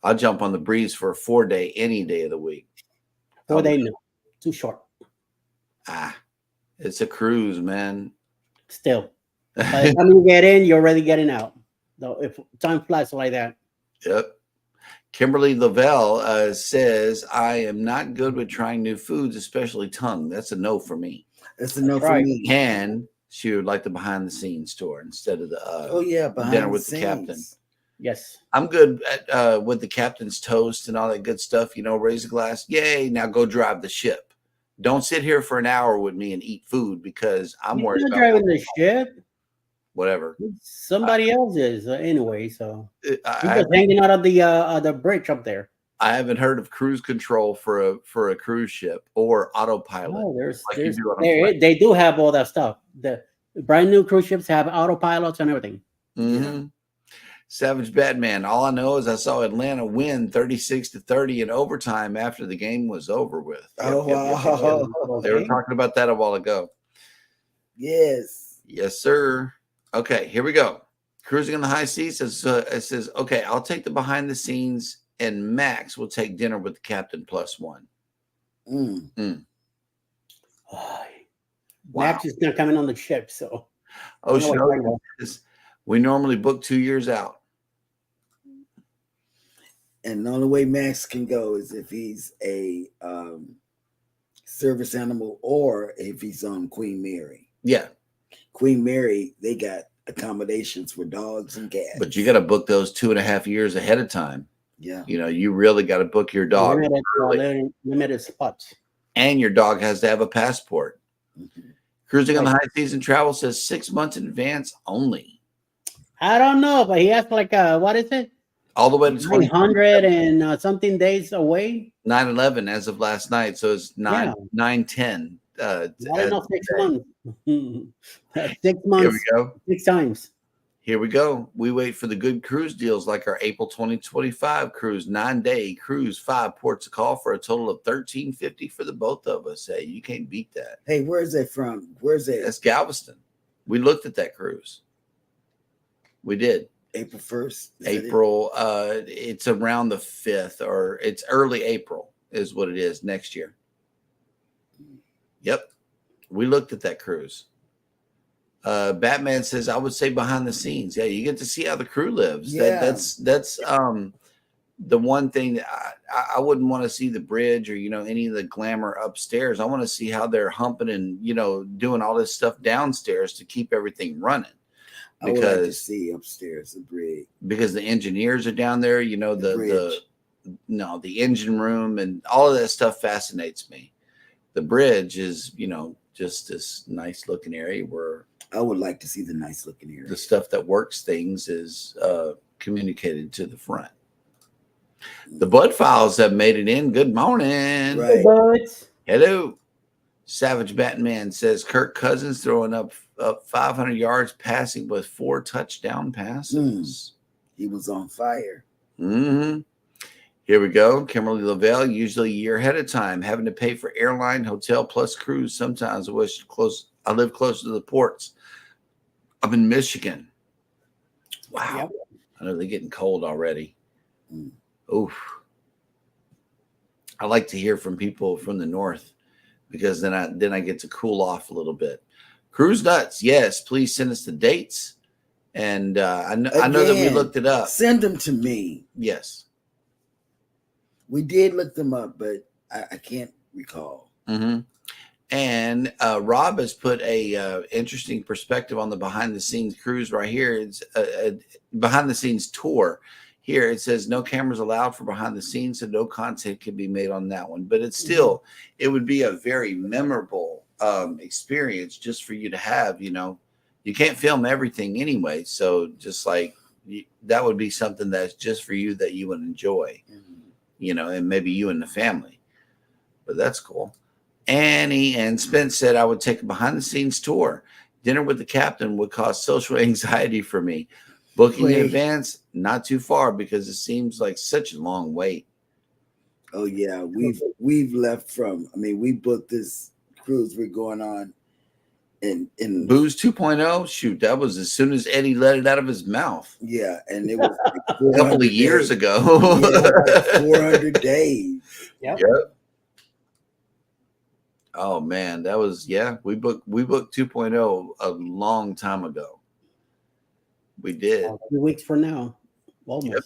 I'll jump on the breeze for a 4-day any day of the week. 4 days, no, too short. It's a cruise, man. Still, by the time you get in, you're already getting out. So if time flies like that. Yep. Kimberly Lavelle says, I am not good with trying new foods, especially tongue. That's a no for me. That's a no for me. And she would like the behind the scenes tour instead of the behind dinner with the captain. Yes. I'm good at with the captain's toast and all that good stuff. You know, raise a glass. Yay. Now go drive the ship. Don't sit here for an hour with me and eat food because I'm worried about driving the ship. Whatever. Somebody else is anyway. So he's just hanging out of the bridge up there. I haven't heard of cruise control for a cruise ship or autopilot. Oh, they do have all that stuff. The brand new cruise ships have autopilots and everything. Yeah. Savage Batman. All I know is I saw Atlanta win 36-30 in overtime after the game was over with. Wow. They were talking about that a while ago. Yes, sir. Okay, here we go. Cruising on the high seas says, it says, okay, I'll take the behind the scenes, and Max will take dinner with the captain +1. Max is not coming on the ship, so. We normally book 2 years out. And the only way Max can go is if he's a service animal or if he's on Queen Mary. Yeah. Queen Mary, they got accommodations for dogs and cats. But you got to book those 2.5 years ahead of time. Yeah. You know, you really got to book your dog. Limited spots. And your dog has to have a passport. Cruising on the high season travel says 6 months in advance only. I don't know, but he has like what is it? All the way to 200 and something days away. 9/11 as of last night, so it's 9/10. I don't know, 6 months. 6 months. Here we go. 6 times. Here we go. We wait for the good cruise deals like our April 2025 cruise, 9-day cruise, 5 ports of call for a total of $13.50 for the both of us. Hey, you can't beat that. Hey, where's that from? Where's that? That's Galveston. We looked at that cruise. We did. April 1st. April. It's around the 5th, or it's early April is what it is next year. Yep. We looked at that cruise. Batman says, I would say behind the scenes. Yeah, you get to see how the crew lives. Yeah. That's the one thing that I wouldn't want to see the bridge or, any of the glamour upstairs. I want to see how they're humping and, doing all this stuff downstairs to keep everything running. I would like to see upstairs the bridge. Because the engineers are down there, the engine room and all of that stuff fascinates me. The bridge is, just this nice looking area where I would like to see the nice looking area. The stuff that works things is communicated to the front. The Bud Files have made it in. Good morning. Right. Hello. Savage Batman says Kirk Cousins throwing up 500 yards passing with 4 touchdown passes. He was on fire. Mm-hmm. Here we go. Kimberly Lavelle, usually a year ahead of time, having to pay for airline, hotel, plus cruise. Sometimes I live close to the ports. I'm in Michigan. Wow. Yep. I know they're getting cold already. Oof. I like to hear from people from the north because then I get to cool off a little bit. Cruise Nuts, yes. Please send us the dates. And I know that we looked it up. Send them to me. Yes. We did look them up, but I can't recall. Mm-hmm. And Rob has put a interesting perspective on the behind the scenes cruise right here. It's a behind the scenes tour. Here it says no cameras allowed for behind the scenes, so no content can be made on that one. But it's still, it would be a very memorable experience just for you to have. You can't film everything anyway, so just like that would be something that's just for you that you would enjoy. And maybe you and the family. But that's cool. Annie and Spence said I would take a behind the scenes tour. Dinner with the captain would cause social anxiety for me. Booking in advance, not too far because it seems like such a long wait. Oh yeah, we've left from. We booked this cruise we're going on in Booze 2.0. Shoot, that was as soon as Eddie let it out of his mouth. Yeah, and it was like a couple of years ago. Like 400 days. Yep. Oh man, that was we booked 2.0 a long time ago. We did. 2 weeks from now. Almost. Yep.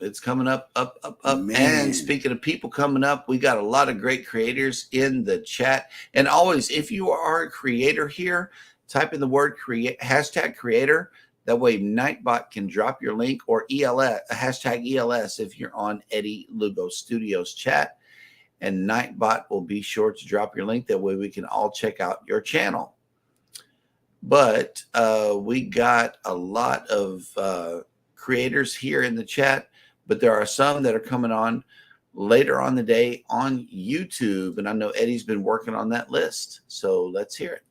It's coming up. Man. And speaking of people coming up, we got a lot of great creators in the chat. And always, if you are a creator here, type in the word #creator. That way Nightbot can drop your link, or ELS, #ELS if you're on Eddie Lugo Studios chat. And Nightbot will be sure to drop your link. That way we can all check out your channel. But we got a lot of creators here in the chat, but there are some that are coming on later on the day on YouTube. And I know Eddie's been working on that list. So let's hear it.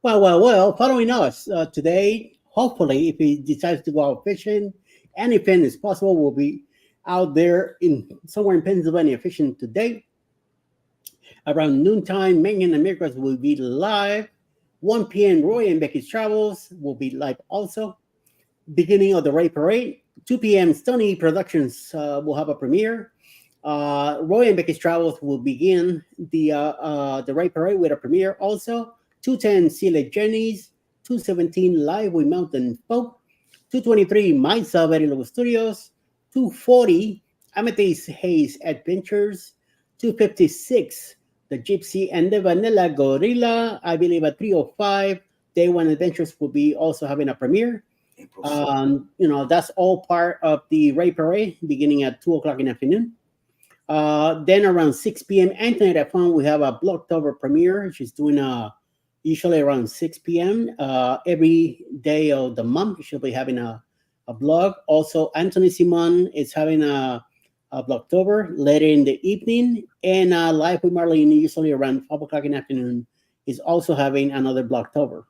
Well, following us today, hopefully, if he decides to go out fishing, anything is possible. We'll be out there somewhere in Pennsylvania fishing today. Around noontime, Megan and Miracles will be live. 1 p.m., Roy and Becky's Travels will be live also. Beginning of the Ray Parade, 2 p.m., Stony Productions will have a premiere. Roy and Becky's Travels will begin the Ray Parade with a premiere also. 2:10, Sea Lake Journeys. 2:17, Live with Mountain Folk. 2:23, myself, Eddie Lugo Studios. 2:40, Amethyst Hayes Adventures. 2:56, The Gypsy and the Vanilla Gorilla. I believe at 3:05, Day One Adventures will be also having a premiere. That's all part of the Ray Parade beginning at 2:00 in the afternoon. Then around 6 p.m., Anthony at Fun, we have a Blocktober premiere. She's doing usually around 6 p.m. Every day of the month. She'll be having a blog. Also, Anthony Simon is having a Blocktober later in the evening. And Live with Marlene, usually around 5 o'clock in the afternoon, is also having another Blocktober.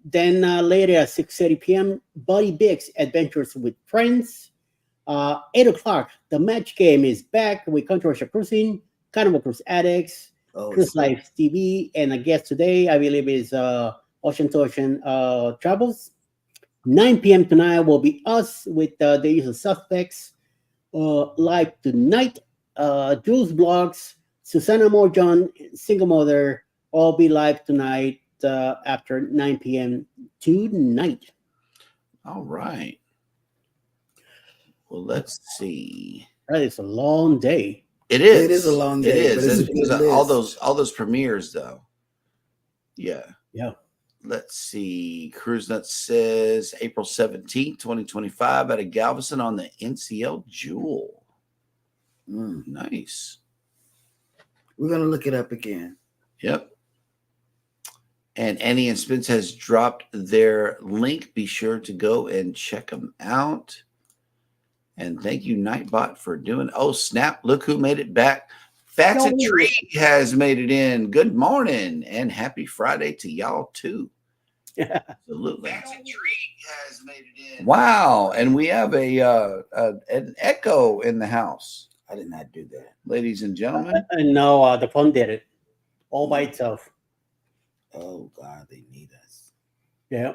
Then later at 6:30 p.m., Buddy Biggs Adventures with Friends. 8 o'clock, the match game is back with Controversial Cruising, Carnival Cruise Addicts, Cruise Life TV, and a guest today, I believe, is Ocean to Ocean Travels. 9 p.m. tonight will be us with the usual suspects. Live tonight, Jules Blogs, Susanna Morjon, Single Mother, all be live tonight after 9 p.m. tonight. All right. Well, let's see. That is a long day. It is. It is a long day. It is. But it's all those premieres, though. Yeah. Yeah. Let's see. Cruise Nuts says April 17th, 2025 out of Galveston on the NCL Jewel. Nice. We're going to look it up again. Yep. And Annie and Spence has dropped their link. Be sure to go and check them out. And thank you, Nightbot, for doing. Oh, snap. Look who made it back. Fats and Tree has made it in. Good morning and happy Friday to y'all, too. Absolutely. Fats and Tree has made it in. Wow. And we have an echo in the house. I did not do that. Ladies and gentlemen. No, the phone did it all by itself. Oh, God, they need us. Yeah.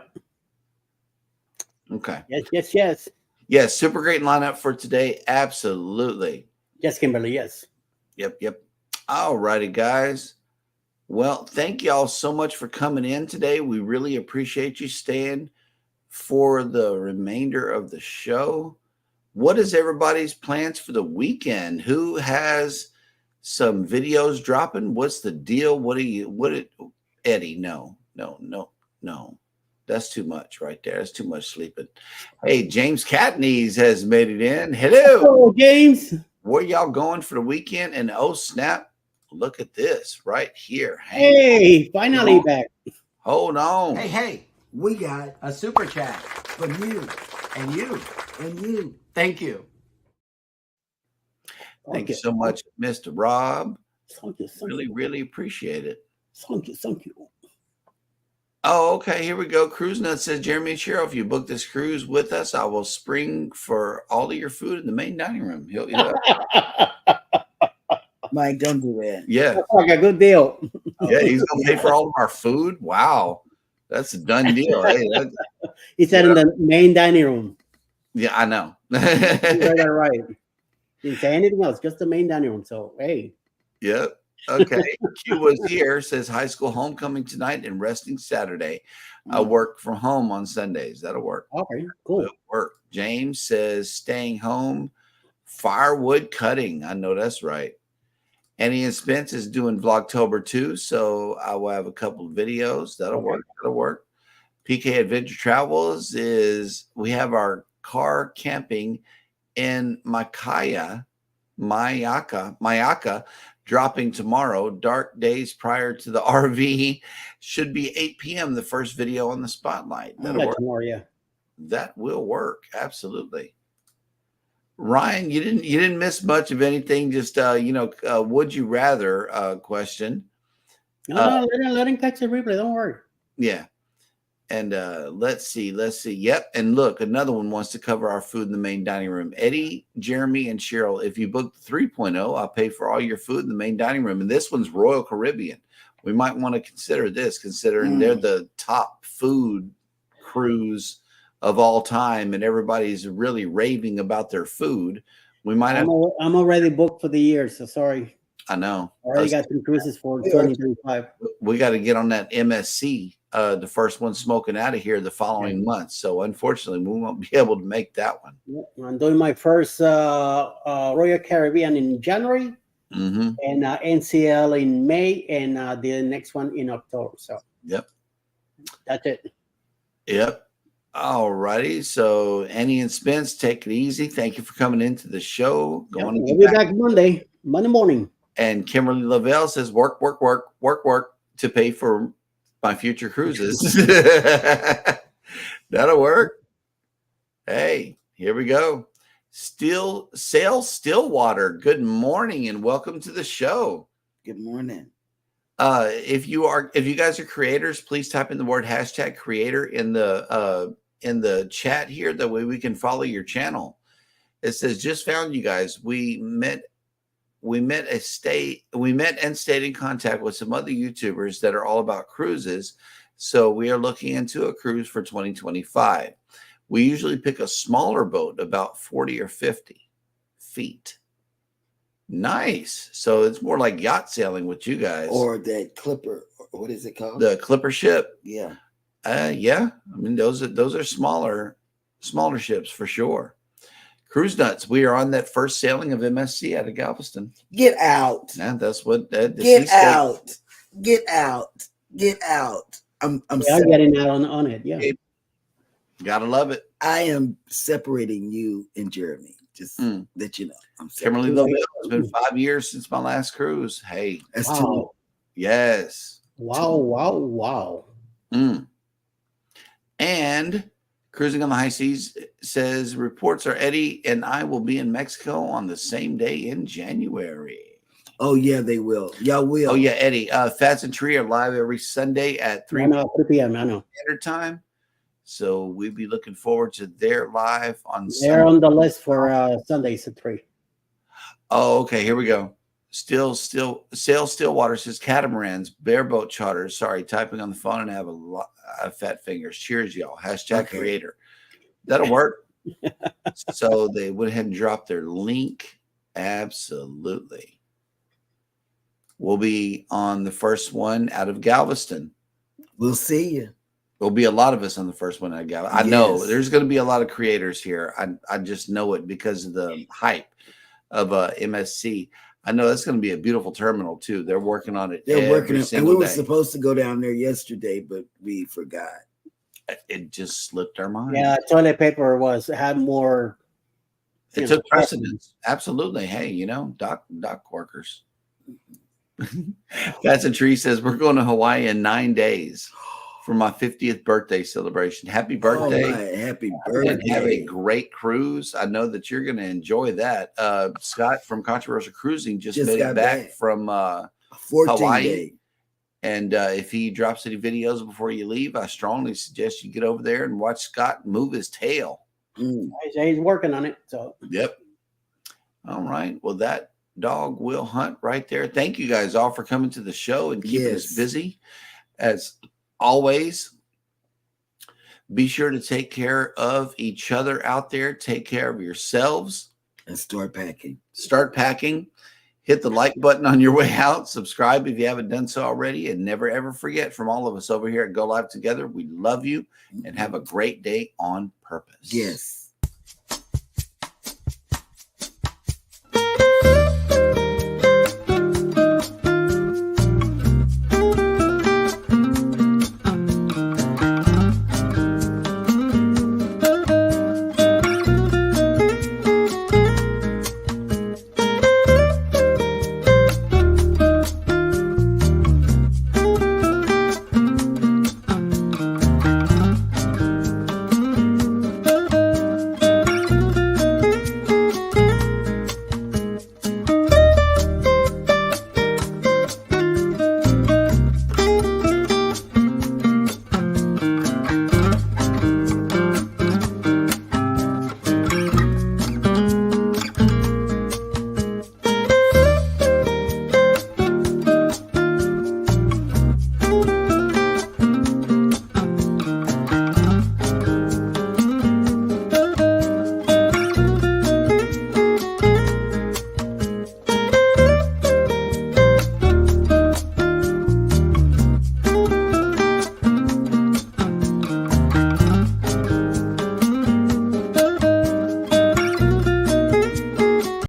Okay. Yes. Yes, super great lineup for today. Absolutely. Yes, Kimberly, yes. Yep. All righty, guys. Well, thank you all so much for coming in today. We really appreciate you staying for the remainder of the show. What is everybody's plans for the weekend? Who has some videos dropping? What's the deal? Eddie, no. That's too much right there. That's too much sleeping. Hey, James Catneys has made it in. Hello, James. Where y'all going for the weekend? And oh, snap. Look at this right here. Hey, finally back. Hold on. Hey, We got a super chat. from you And you. and you. Thank you. Thank you so much, Mr. Rob. Thank you. Really appreciate it. Thank you. Oh, okay. Here we go. Cruise Nut says, Jeremy and Cheryl, if you book this cruise with us, I will spring for all of your food in the main dining room. Mike, don't do that. Yeah. That's like a good deal. Yeah, he's going to pay for all of our food. Wow. That's a done deal. Hey, He said in the main dining room. yeah, I know. You read that right. Didn't say anything else, just the main dining room. So, hey. Yep. Okay. Q was here, says high school homecoming tonight and resting Saturday. I work from home on Sundays. That'll work. Okay, cool. That'll work. James says staying home, firewood cutting. I know that's right. Annie and Spence is doing Vlogtober too, so I will have a couple of videos. That'll work. PK Adventure Travels we have our car camping in Mayaka, dropping tomorrow. Dark days prior to the RV should be 8 p.m. The first video on the spotlight. That'll work. Tomorrow, yeah. That will work. Absolutely. Ryan, you didn't miss much of anything. Just would you rather question. No, let him catch the replay. Don't worry. Yeah. And let's see. Yep. And look, another one wants to cover our food in the main dining room. Eddie, Jeremy, and Cheryl, if you book the 3.0, I'll pay for all your food in the main dining room. And this one's Royal Caribbean. We might want to consider this, considering they're the top food cruise of all time, and everybody's really raving about their food. We might have. I'm already booked for the year, so sorry. I know. I already got some cruises for 2025. We got to get on that MSC, the first one smoking out of here the following month. So unfortunately, we won't be able to make that one. I'm doing my first Royal Caribbean in January, and NCL in May, and the next one in October. So yep, that's it. Yep. All righty. So Annie and Spence, take it easy. Thank you for coming into the show. We'll be back Monday morning. And Kimberly Lavelle says, work to pay for my future cruises. That'll work. Hey, here we go. Stillwater. Good morning and welcome to the show. Good morning. If you guys are creators, please type in the word #creator in the chat here. That way we can follow your channel. It says, just found you guys. We met and stayed in contact with some other YouTubers that are all about cruises. So we are looking into a cruise for 2025. We usually pick a smaller boat, about 40 or 50 feet. Nice. So it's more like yacht sailing with you guys. Or that clipper. What is it called? The clipper ship. Yeah. Yeah. I mean, those are smaller ships for sure. Cruise Nuts. We are on that first sailing of MSC out of Galveston. Get out. Yeah, that's what. Get out. Get out. Get out. I'm getting out on it. Yeah. Gotta love it. I am separating you and Jeremy. Just that you know. I'm Kimberly Lovell. It's been 5 years since my last cruise. Hey. That's wow. too. Yes. Wow. And Cruising on the High Seas says reports are Eddie and I will be in Mexico on the same day in January. Oh yeah, they will. Y'all will. Oh yeah, Eddie. Fats and Tree are live every Sunday at 3 p.m. I know. Standard Time. So we'll be looking forward to their live on They're Sunday. on the list for Sundays at 3. Oh, okay. Here we go. Sail Stillwater says catamarans, bareboat charters. Sorry, typing on the phone and I have a lot of fat fingers. Cheers, y'all. # creator. That'll work. So they went ahead and dropped their link. Absolutely. We'll be on the first one out of Galveston. We'll see you. There'll be a lot of us on the first one out of Galveston. I know there's going to be a lot of creators here. I just know it because of the hype of MSC. I know that's going to be a beautiful terminal too. They're working on it. They're working it, and we were day. supposed to go down there yesterday, but we forgot. It just slipped our mind. Yeah, toilet paper had more. It took precedence. Absolutely. Hey, dock workers. That's a Tree says we're going to Hawaii in 9 days for my 50th birthday celebration. Happy birthday. Oh, happy birthday. And have a great cruise. I know that you're going to enjoy that. Scott from Controversial Cruising just made it back from Hawaii. Day. And if he drops any videos before you leave, I strongly suggest you get over there and watch Scott move his tail. He's working on it. So yep. All right. Well, that dog will hunt right there. Thank you guys all for coming to the show and keeping us busy. As always, be sure to take care of each other out there. Take care of yourselves. And start packing. Start packing. Hit the like button on your way out. Subscribe if you haven't done so already. And never, ever forget, from all of us over here at Go Live Together, we love you and have a great day on purpose. Yes.